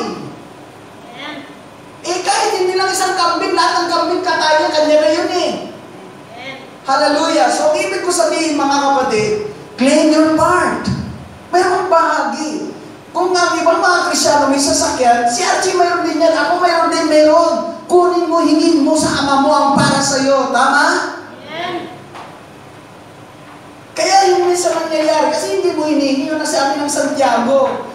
Speaker 1: Kahit hindi lang isang kambing, lahat ng kambing katayan, kanya na yun eh. Hallelujah. So, ibig ko sabihin mga kapatid, claim your part. Mayroong bahagi. Kung ang ibang mga Kristyano may sasakyan, si Archie mayroon din yan, ako mayroon din meron. Kunin mo, hingin mo sa ama mo ang para sa'yo. Tama? Kaya yung minsan nangyayari, kasi hindi mo hinihingi, yun na sabi ng Santiago.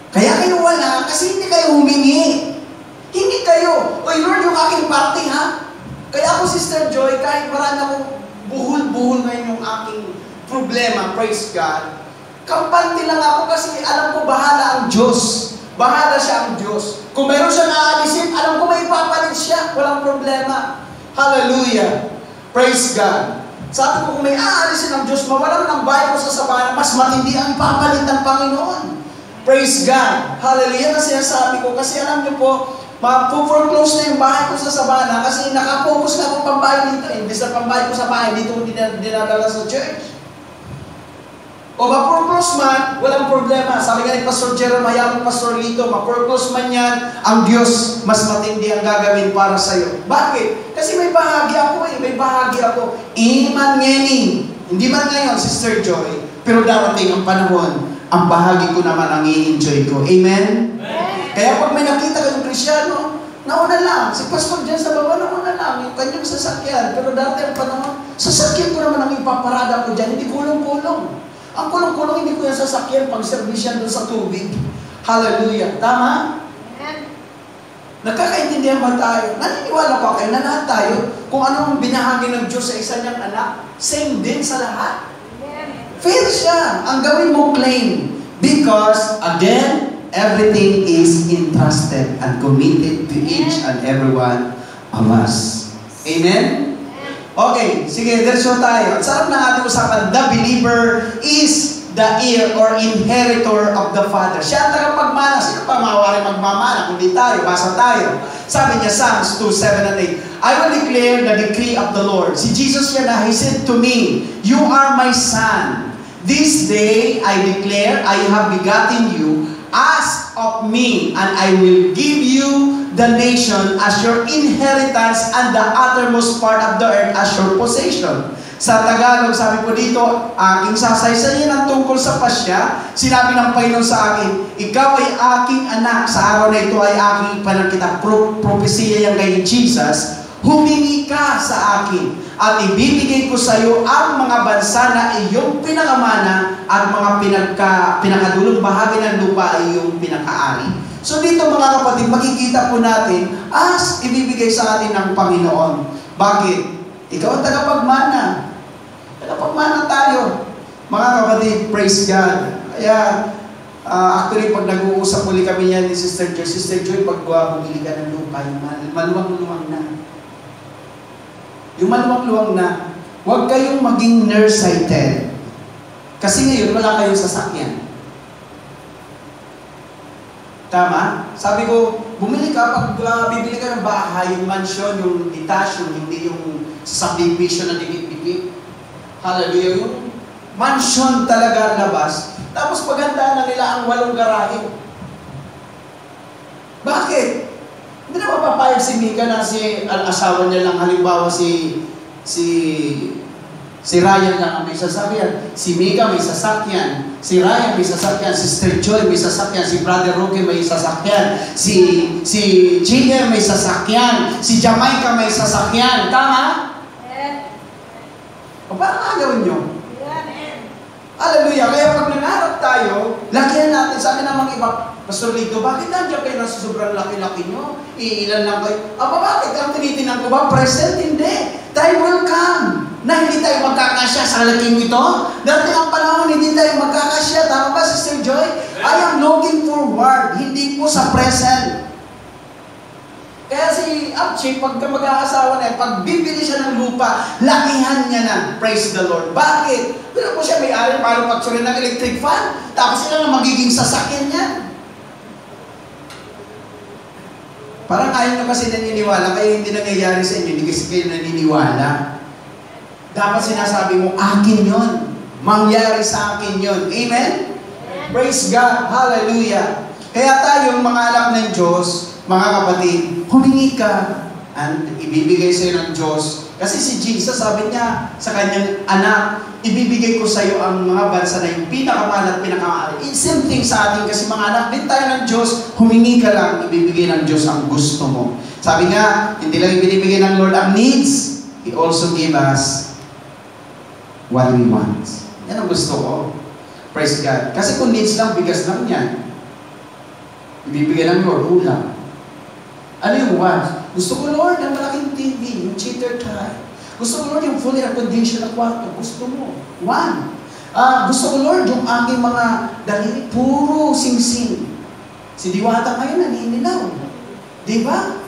Speaker 1: Kaya kayo wala, kasi hindi kayo humingi. Hindi kayo. Oy Lord, yung aking party ha? Kaya ako, Sister Joy, kahit marami akong buhol-buhol ngayon yung aking problema, praise God, kampante lang ako kasi alam ko bahala ang Diyos. Bahala siya ang Diyos. Kung meron siya naalisin, alam ko may ipapalit siya. Walang problema. Hallelujah. Praise God. Sabi ko, kung may aalisin ng Diyos, mawalan ng bahay ko sa sabanan, mas matindi ang ipapalit ng Panginoon. Praise God. Hallelujah na sinasabi ko. Kasi alam niyo po, ma-foreclose na yung bahay ko sa sabana kasi nakapokus na akong pambahay dito. Imbis na pambahay ko sa bahay, dito ko dinadala sa church. O ma-foreclose man, walang problema. Sabi nga ni Pastor Jerome, mayamang Pastor Lito, ma-foreclose man yan, ang Diyos mas matindi ang gagawin para sa'yo. Bakit? Kasi may bahagi ako eh. May bahagi ako. Iman ngeni. Hindi man ngayon, Sister Joy, pero darating ang panahon, ang bahagi ko naman ang i-enjoy ko. Amen? Kaya pag may nakita kayong Kristyano, nauna lang. Si Pastor dyan sa baba, nauna lang. Yung kanyang sasakyan. Pero dati ang panahon, sasakyan ko naman ang ipaparada ko dyan. Hindi kulong-kulong. Ang kulong-kulong, hindi ko yung sasakyan pang servisyan doon sa tubig. Hallelujah. Tama? Nagkakaintindihan ba tayo? Naniniwala pa kayo na lahat tayo, kung anong binahagi ng Diyos sa isa niyang anak, same din sa lahat. Fair siya. Ang gawin mo claim. Because, again, everything is entrusted and committed to each and every one of us. Amen? Okay, sige, diretso tayo. At sarap ng ating usapan, the believer is the heir or inheritor of the Father. Siya ang tagapagmana. Sino pa mawari magmamana? Kundi tayo, basa tayo. Sabi niya, Psalms 2:7 and 8, I will declare the decree of the Lord. Si Jesus yan na, He said to me, You are my son. This day I declare, I have begotten you. Ask of me, and I will give you the nation as your inheritance and the uttermost part of the earth as your possession. Sa Tagalog, sabi ko dito, aking sasaysayin ang tungkol sa pasya. Sinabi ng Panginoon sa akin, ikaw ay aking anak. Sa araw na ito ay aking panangkita. Propesiya yan kay Jesus. Humingi ka sa akin at ibibigay ko sa iyo ang mga bansa na iyong pinakamana at mga pinakadulong bahagi ng lupa ay iyong pinakaari. So dito mga kapatid, makikita po natin as ibibigay sa atin ng Panginoon. Bakit? Ikaw ang tagapagmana. Kaya pagmana tayo. Mga kapatid, praise God. Kaya, actually, pag nag-uusap muli kami yan ni Sister Joy, pag bumili ka ng lupa, yung maluwang-luwang na. Yung maluwang-luwang na, huwag kayong maging nearsighted. Kasi ngayon, wala kayong sasakyan. Tama? Sabi ko, bumili ka, pag bibili ka ng bahay, yung mansion, yung detached, hindi yung subdivision na dikit-dikit. Hallelujah, yung mansion talaga ang labas. Tapos paghandaan na nila ang 8 garahe. Bakit? Hindi na mapapayag si Mika na asawa niya lang, halimbawa si Ryan lang ang may sasakyan. Si Mika may sasakyan. Si Ryan may sasakyan. Si Sister Joy may sasakyan. Si Brother Roque may sasakyan. Si GM may sasakyan. Si Jamaica may sasakyan. Tama? O paano gagawin nyo? Hallelujah. Kaya pag nangarap tayo, lakihan natin. Sabi namang iba, Pastor Lito, bakit nandiyan kayo nasa sobrang laki-laki nyo? Iilan lang kayo. Bakit? Ang tinitinan ko ba? Present? Hindi. Time will come na hindi tayo magkakasya sa laking ito. Dati ang panahon, hindi tayo magkakasya. Tama ba, Sister Joy? I am looking forward. Hindi po sa present. Kaya si Abchik, pagka mag-aasawa na, pag bibili siya ng lupa, lakihan niya na. Praise the Lord. Bakit? Pero po siya may-ari, parang pagsurin ng electric fan. Tapos sila na magiging sasakyan niya. Parang ayaw nyo kasi naniniwala, kaya hindi nangyayari sa inyo, hindi kasi kayo naniniwala. Dapat sinasabi mo, akin yon. Mangyari sa akin yon. Amen? Praise God. Hallelujah. Kaya tayong mga anak ng Diyos, mga kapatid, humingi ka and ibibigay sa iyo ng Diyos. Kasi si Jesus, sabi niya sa kanyang anak, ibibigay ko sa iyo ang mga bansa na yung pinakamal at pinakamaari. It's same thing sa atin kasi mga anak din tayo ng Diyos, humingi ka lang, ibibigay ng Diyos ang gusto mo. Sabi nga, hindi lang ibinibigay ng Lord ang needs, He also gave us what we want. Yan ang gusto ko. Praise God. Kasi kung needs lang, bigas lang yan. Ibibigay ng Lord, ulam. Ano yung want? Gusto ko, Lord, ng malaking TV, yung cheater type. Gusto ko, Lord, yung fully air-conditioned na kwarto. Gusto mo. One. Gusto ko, Lord, yung aking mga daliri, puro sing-sing. Si Diwata ngayon, naninilaw. Di ba?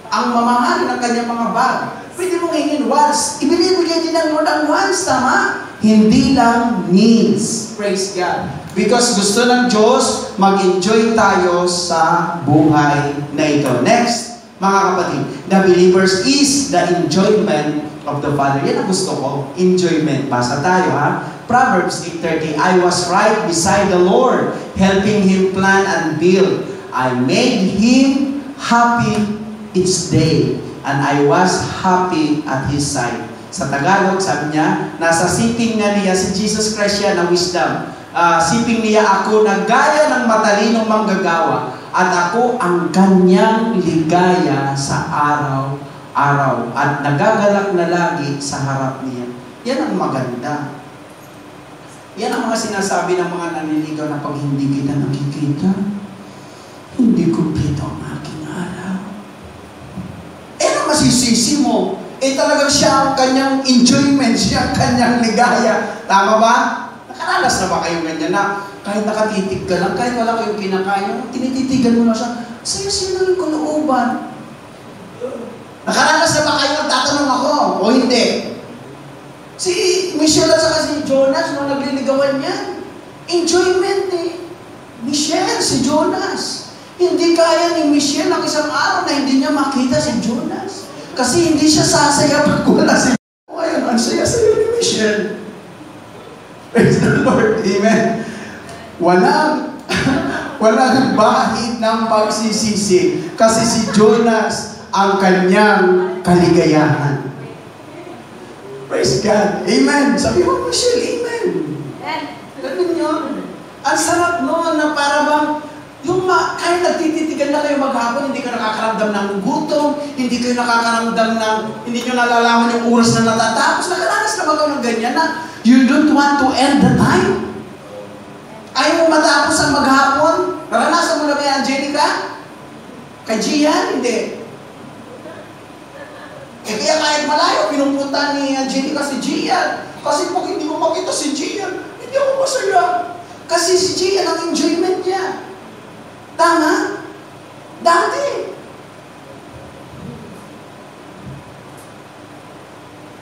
Speaker 1: Ang mamahal ng kanyang mga bag. Pwede mong hingin wants. Ibinibigay din ng Lord ang wants, tama? Hindi lang needs. Praise God. Because gusto ng Diyos, mag-enjoy tayo sa buhay na ito. Next, mga kapatid, the believers is the enjoyment of the Father. Yan ang gusto ko. Enjoyment. Basa tayo, ha? Proverbs 8:30, I was right beside the Lord, helping Him plan and build. I made Him happy each day, and I was happy at His side. Sa Tagalog, sabi niya, nasa sitting nga niya si Jesus Christ yan ng wisdom. Siping niya ako na gaya ng matalinong manggagawa at ako ang kanyang ligaya sa araw-araw at nagagalak na lagi sa harap niya. Yan ang maganda. Yan ang mga sinasabi ng mga naniligaw na pag hindi kita nakikita, hindi kumpleto ang aking araw. Ano masisisi mo? Talagang siya ang kanyang enjoyment, siya ang kanyang ligaya. Tama ba? Nakaranas na ba kayo ganyan na kahit nakatitig ka lang, kahit wala kayong kinakain, tinititigan mo na siya, sayo-sayo ng kalooban. Nakaranas na ba kayo? Tatanong ako, o hindi? Si Michelle at saka si Jonas, nung nagliligawan niya, enjoyment eh. Michelle, si Jonas. Hindi kaya ni Michelle ang isang araw na hindi niya makita si Jonas. Kasi hindi siya sasaya pag wala si Jonas. Ngayon, ang saya-sayo ni Michelle. Praise the Lord. Amen. Walang bahid ng pagsisisi. Kasi si Jonas ang kanyang kaligayahan. Praise God. Amen. Sabi mo, Michelle, amen. Ganun yun. Ang sarap noon na para bang kahit nagtititigan na kayo maghapon, hindi ka nakakaramdam ng gutom, hindi kayo nakakaramdam ng, hindi nyo nalalaman yung oras na natatapos. Nakaranas na ba kayo ng ganyan na you don't want to end the time? Ayaw mo matapos ang maghapon? Naranasan mo na ba yan, Angelica? Kay Gian? Hindi. Kaya kahit malayo, pinupunta ni Angelica si Gian. Kasi pag hindi ko makita si Gian, hindi ako masaya. Kasi si Gian ang enjoyment niya. Tama? Dati.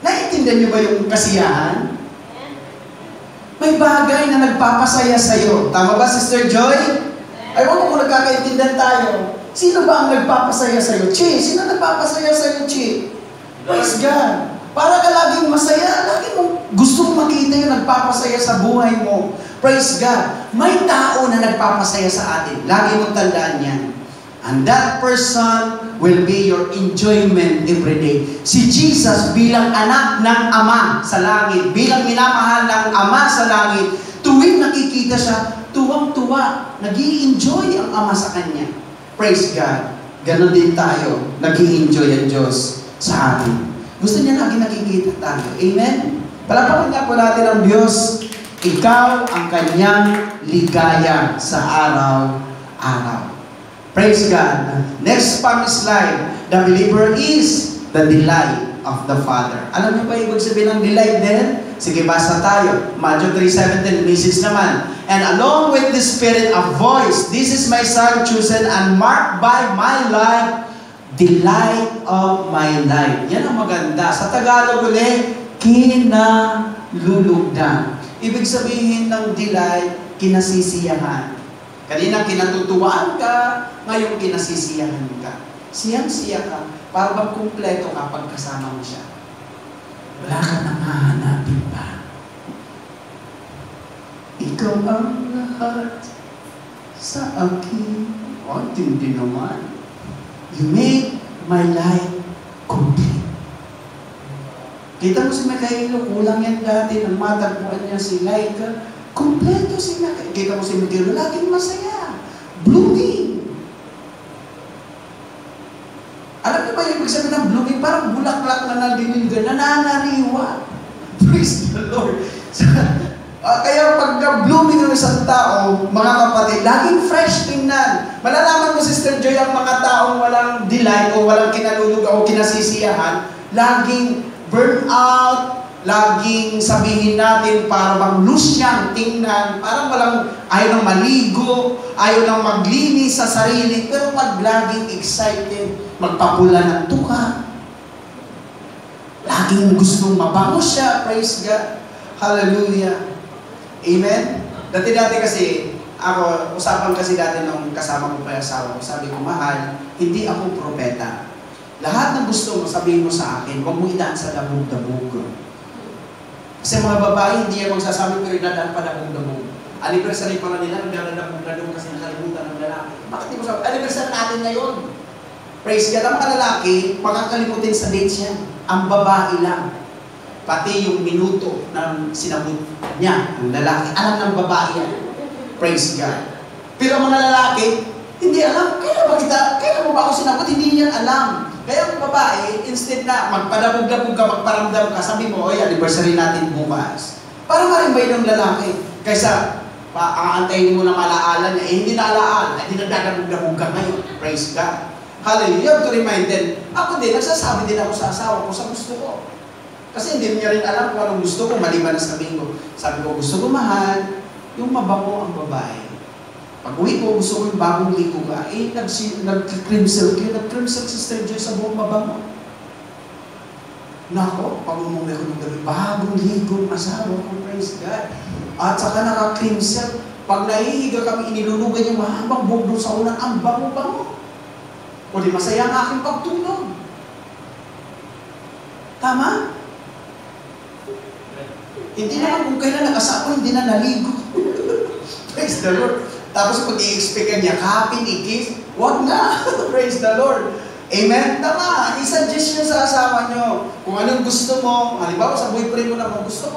Speaker 1: Naiintindihan niyo ba yung kasiyahan? May bagay na nagpapasaya sa'yo. Tama ba, Sister Joy? Ay, wag mo nagkakaintindihan tayo. Sino ba ang nagpapasaya sa'yo? Chi, sino nagpapasaya sa'yo, Chi? Praise God. Para ka laging masaya, lagi mong gusto mong makita yung nagpapasaya sa buhay mo. Praise God. May tao na nagpapasaya sa atin. Lagi mong tandaan yan. And that person will be your enjoyment every day. Si Jesus bilang anak ng Ama sa langit, bilang minamahal ng Ama sa langit, tuwing nakikita siya, tuwang-tuwa, nag-i-enjoy ang Ama sa Kanya. Praise God. Ganon din tayo, nag-i-enjoy ang Diyos sa atin. Gusto niya lagi nakikita tayo. Amen? Palapakan nga po natin ang Diyos. Ikaw ang Kanyang ligaya sa araw-araw. Praise God. Next pang slide. The believer is the delight of the Father. Alam niyo ba ibig sabihin ng delight din? Sige, basa tayo. Matthew 3:17, message naman. And along with the Spirit, a voice, this is my Son chosen and marked by my life, delight of my life. Yan ang maganda. Sa Tagalog ulit, kinalulugdan. Ibig sabihin ng delight, kinasisiyahan. Kanina kinatutuwaan ka, ngayon kinasisiyahan ka. Siyang-siya ka, para bang kumpleto ka pag kasama mo siya. Wala ka nang hahanapin pa. Ikaw ang lahat sa akin. O, tindi naman. You make my life complete. Kita mo si Mikhailo, kulang yan dati nang matagpuan niya si Laika. Kompleto si Mikhailo. Kita mo si Mikhailo, laging masaya. Blooming. Alam niyo ba yung ibig sabihin ng blooming? Parang bulaklak na naliligan, nananariwa. Praise the Lord. Kaya pagka blooming ng isang tao, mga kapatid, laging fresh tingnan. Malalaman mo, Sister Joy, ang mga taong walang delight o walang kinalulugaw o kinasisiyahan, laging burn out, laging sabihin natin para bang loose siyang tingnan, parang walang ayaw nang maligo, ayaw nang maglinis sa sarili, pero pag laging excited, magpapula ng tuka, laging gustong mabango siya, praise God, hallelujah, amen? Dati kasi, ako, usapan kasi dati nung kasama ko pa yung asawa ko, sabi ko, mahal, hindi ako propeta. Lahat ng gusto mo, sabihin mo sa akin, huwag mo idaan sa dabog-dabog. Kasi mga babae, hindi yan magsasabi, pero idadaan pa dabog-dabog. Anniversary pa na nila, nagdadabog-dabog kasi nakalimutan ng lalaki. Bakit di mo sabi? Anniversary natin ngayon. Praise God. Ang mga lalaki, makakalimutin sa dates yan. Ang babae lang. Pati yung minuto ng sinabot niya, ang lalaki. Alam ng babae yan. Praise God. Pero ang mga lalaki, hindi alam. Kaya mo ba ako sinabot? Hindi niya alam. Kaya ang babae, instead na magpadabog-dabog ka, magparamdam ka, sabi mo, oy, anniversary natin bukas. Para marimbay ng lalaki. Kaysa, aantayin mo na malaala niya, hindi na alaala, hindi nagdadabog-dabog ka ngayon. Praise God. Hallelujah. You have to remind them. Ako din, nagsasabi din ako sa asawa ko sa gusto ko. Kasi hindi niya rin alam kung anong gusto ko, maliban na sabihin ko. Sabi ko, gusto ko mahal, yung mabango ang babae. Pag uwi ko, gusto ko yung bagong ligo ka. Nag-cream silk yun. Nag-cream silk Sister Joy sa buong mabango. Nako, pag umuwi ko ng gabi, bagong ligo, asawa ko, praise God. At saka naka-cream silk. Pag nahihiga kami, inilulugan yung mahabang buhok sa unan, ang bango-bango. O di masaya ang aking pagtulog. Tama? Hindi naman kung kailan nakasawa, hindi na naligo. Praise the Lord. Tapos pag i-expect ka niya, kapin, i-kiss, wag na. Praise the Lord. Amen? Tama. I-suggest nyo sa asawa nyo. Kung anong gusto mo, halimbawa sa boyfriend mo naman, gusto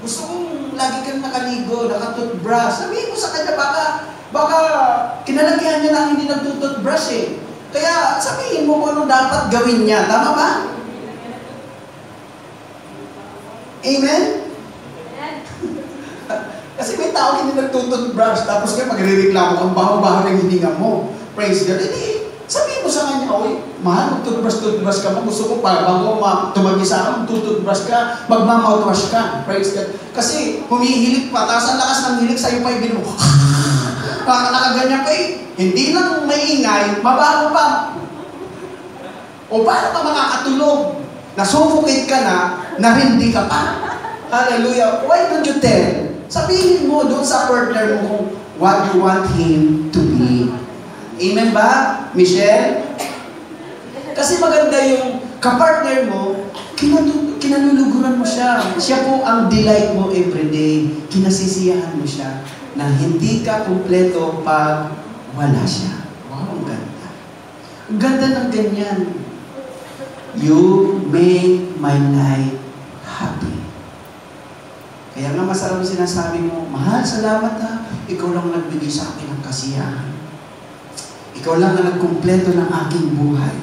Speaker 1: kong lagi kang nakaligo, nakatoothbrush. Sabihin mo sa kanya, baka kinalagyan niya lang hindi nagtutoothbrush eh. Kaya sabihin mo kung ano dapat gawin niya. Tama ba? Amen? Kasi may tao hindi nagtutoothbrush, tapos kaya magre-reklamo kang baho-baho ng hininga mo. Praise God. Hindi, sabihin mo sa kanya, oy, Mahal, mag-toothbrush ka mo. Gusto ko bago tumagi sa akin, mag-toothbrush ka, magmamouthwash ka. Praise God. Kasi humihilik pa, tapos ang lakas ng hilik, sa'yo pa ibig mo. Nakaganyan pa eh. Hindi lang maingay, mabaho pa. O paano ka makakatulog? Nasuffocate ka na, narindi ka pa. Hallelujah. Why don't you tell? Sabihin mo doon sa partner mo kung what you want him to be. Amen ba, Michelle? Kasi maganda yung kapartner mo, kinaluluguran mo siya. Siya po ang delight mo everyday. Kinasisiyahan mo siya na hindi ka kumpleto pag wala siya. Wow, ang ganda. Ang ganda ng ganyan. You make my life happy. Kaya nga masarap sinasabi mo, mahal, salamat ha. Ikaw lang nagbigay sa akin ng kasiyahan. Ikaw lang na nagkumpleto ng aking buhay.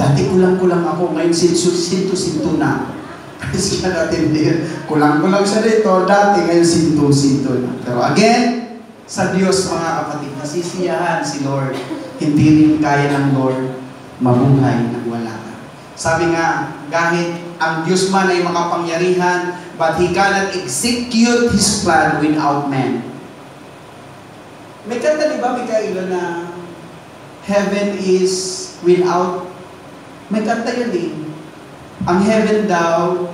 Speaker 1: Dati kulang-kulang ako, ngayon sinto-sinto na. Kasi siya natin din, kulang-kulang siya dito, dati ngayon sinto-sinto na. Pero again, sa Diyos mga kapatid, nasisiyahan si Lord. Hindi rin kaya ng Lord mabuhay nang wala ka. Sabi nga, kahit ang Diyos man ay makapangyarihan, but He cannot execute His plan without man. May kanta di ba, Mikaela, na heaven is without. May kanta yun eh. Ang heaven daw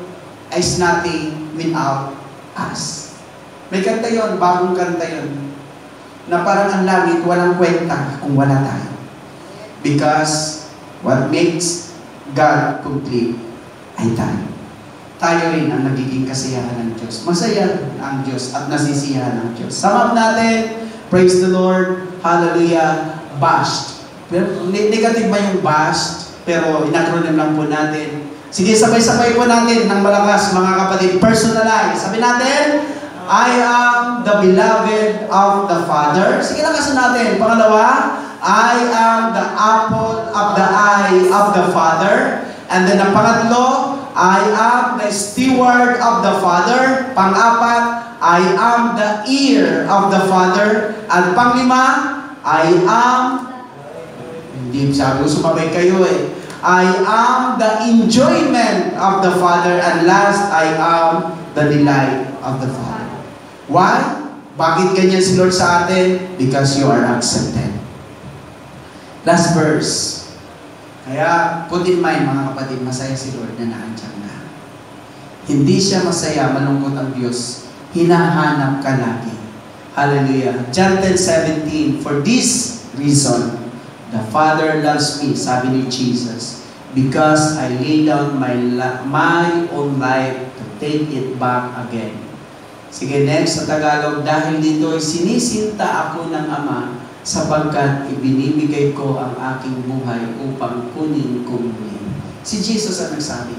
Speaker 1: is nothing without us. May kanta yun, bagong kanta yun. Na parang ang langit walang kwenta kung wala tayo. Because what makes God complete ay tayo. Tayo rin ang nagiging kasiyahan ng Diyos. Masaya ang Diyos at nasisiyahan ng Diyos. Sum up natin, praise the Lord, hallelujah, bashed. Negative ba yung bashed? Pero inacronym lang po natin. Sige, sabay-sabay po natin ng malakas, mga kapatid. Personalize. Sabi natin, I am the beloved of the Father. Sige, lakasan natin. Pangalawa, I am the apple of the eye of the Father. And then ang pangatlo, I am the steward of the Father. Pang-apat, I am the ear of the Father. At panglima, I am, hindi sabi ko sumabay kayo eh. I am the enjoyment of the Father, and last, I am the delight of the Father. Why? Bakit ganyan si Lord sa atin? Because you are accepted. Last verse. Kaya, put in mind, mga kapatid, masaya si Lord na naandyan na. Hindi siya masaya, malungkot ang Diyos. Hinahanap ka lagi. Hallelujah. John 10:17, for this reason, the Father loves me, sabi ni Jesus, because I lay down my own life to take it back again. Sige, next sa Tagalog, dahil dito ay sinisinta ako ng Ama, sapagkat ibinibigay ko ang aking buhay upang kunin ko muli. Si Jesus ang nagsabi.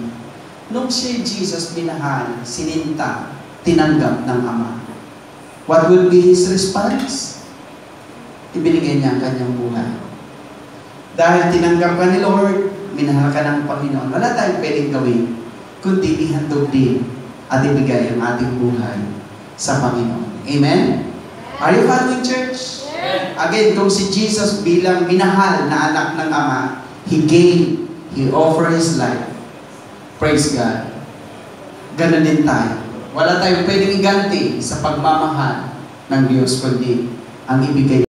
Speaker 1: Nung si Jesus minahal, sininta, tinanggap ng Ama. What would be His response? Ibinigay niya ang kanyang buhay. Dahil tinanggap ka ni Lord, minahal ka ng Panginoon, wala tayong pwedeng gawin, kundi ihandog din at ibigay ang ating buhay sa Panginoon. Amen? Are you following, church? Again, kung si Jesus bilang minahal na anak ng Ama, He gave, He offered His life. Praise God. Ganon din tayo. Wala tayong pwedeng iganti sa pagmamahal ng Diyos, kundi ang ibigay